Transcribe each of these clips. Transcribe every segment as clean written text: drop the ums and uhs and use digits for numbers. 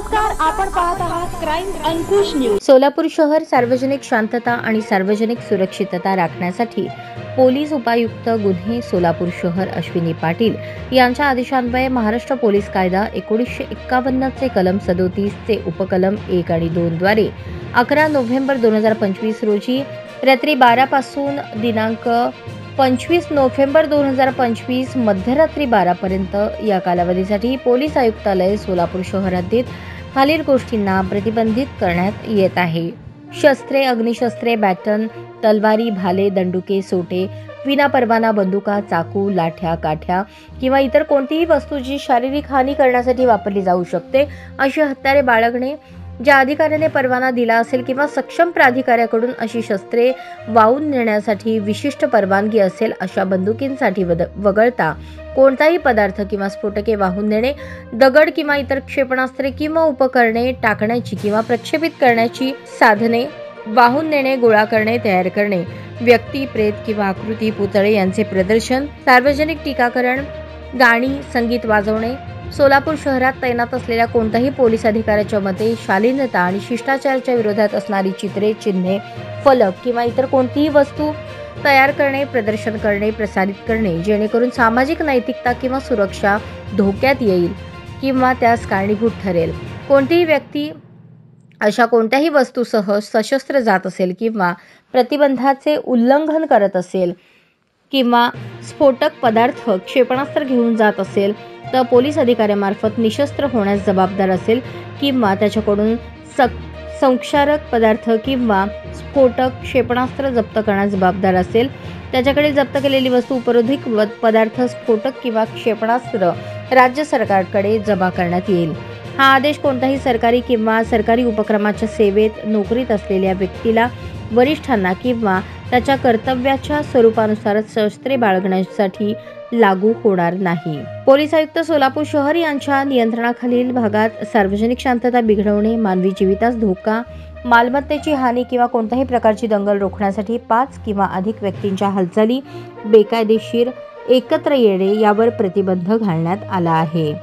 नमस्कार, आपण पाहत आहात क्राईम अंकुश न्यूज। सोलापूर शहर सार्वजनिक शांतता आणि सार्वजनिक सुरक्षितता राखण्यासाठी पोलीस उपायुक्त गुन्हे सोलापूर शहर अश्विनी पाटील यांच्या आदेशान्वये महाराष्ट्र पोलीस कायदा 1951 चे कलम 37 चे उपकलम 1 आणि 2 द्वारे 11 नोव्हेंबर 2025 रोजी रात्री 12 पासून दिनांक 25 नोव्हेंबर 2025 मध्यरात्री 12 पर्यंत या कालावधीसाठी पोलीस आयुक्तालय सोलापूर शहर हद्दीत खालील गोष्टींना प्रतिबंधित करण्यात येत आहे। शस्त्रे, अग्निशस्त्रे, बॅटन, तलवारी, भाले, दंडुके, सोटे, विना परवाना बंदुका, चाकू, लाठ्या, काठ्या किंवा इतर कोणतीही वस्तू जी शारीरिक हानी करण्यासाठी वापरली जाऊ शकते अशी हत्यारे बाळगणे, ज्या अधिकाऱ्याने परवाना दिला असेल किंवा सक्षम प्राधिकाऱ्याकडून अशी शस्त्रे वाहून नेण्यासाठी विशिष्ट परवानगी असेल अशा बंदुकींसाठी वगळता कोणताही पदार्थ किंवा स्फोटके वाहून नेणे, दगड किंवा इतर क्षेपणास्त्रे किंवा उपकरणे टाकण्याची किंवा प्रक्षेपित करण्याची साधने वाहून नेणे, गोळा करणे, तयार करणे, व्यक्ती, प्रेत किंवा आकृती, पुतळे यांचे प्रदर्शन, सार्वजनिक टीकाकरण, गाणी, संगीत वाजवणे, सोलापूर शहरात तैनात असलेल्या कोणत्याही पोलीस अधिकाऱ्याच्या मते शालीनता आणि शिष्टाचाराच्या विरोधात असणारी चित्रे, चिन्हे, फलक किंवा इतर कोणतीही वस्तू तयार करणे, प्रदर्शन करणे, प्रसारित करणे जेणेकरून सामाजिक नैतिकता किंवा सुरक्षा धोक्यात येईल किंवा त्यास कारणीभूत ठरेल। कोणतीही व्यक्ती अशा कोणत्याही वस्तूसह सशस्त्र जात असेल किंवा प्रतिबंधाचे उल्लंघन करत असेल किंवा स्फोटक पदार्थ, क्षेपणास्त्र घेऊन जात असेल तर पोलीस अधिकाऱ्यामार्फत निशस्त्र होण्यास जबाबदार असेल किंवा त्याच्याकडून संक्षारक पदार्थ किंवा स्फोटक क्षेपणास्त्र जप्त करण्यास जबाबदार असेल, त्याच्याकडे जप्त केलेली वस्तू, उपरोधिक पदार्थ, स्फोटक किंवा क्षेपणास्त्र राज्य सरकारकडे जमा करण्यात येईल। हा आदेश कोणत्याही सरकारी किंवा सरकारी उपक्रमाच्या सेवेत नोकरीत असलेल्या व्यक्तीला, वरिष्ठांना किंवा त्याच्या कर्तव्याच्या स्वरूपानुसार शस्त्रे बाळगण्यासाठी लागू होणार नाही। पोलीस आयुक्त सोलापूर शहर यांच्या नियंत्रणाखालील भागात सार्वजनिक शांतता बिघडवणे, मानवी जीवितास धोका, मालमत्तेची हानी किंवा कोणत्याही प्रकारची दंगल रोखण्यासाठी 5 किंवा अधिक व्यक्तींच्या हालचाली बेकायदेशीर एकत्र येणे यावर प्रतिबंध घालण्यात आला आहे।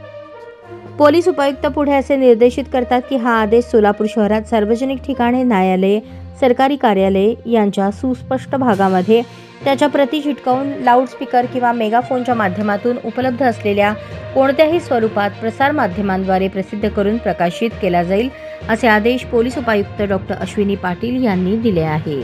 पोलीस उपायुक्त पुढे असे निर्देशित करतात की हा आदेश सोलापूर शहरात सार्वजनिक ठिकाणे, न्यायालये, सरकारी कार्यालये यांच्या सुस्पष्ट भागामध्ये त्याच्या प्रती चिटकवून लाऊडस्पीकर किंवा मेगाफोनच्या माध्यमातून उपलब्ध असलेल्या कोणत्याही स्वरूपात प्रसार माध्यमांद्वारे प्रसिद्ध करून प्रकाशित केला जाईल, असे आदेश पोलीस उपायुक्त डॉ. अश्विनी पाटील यांनी दिले आहे।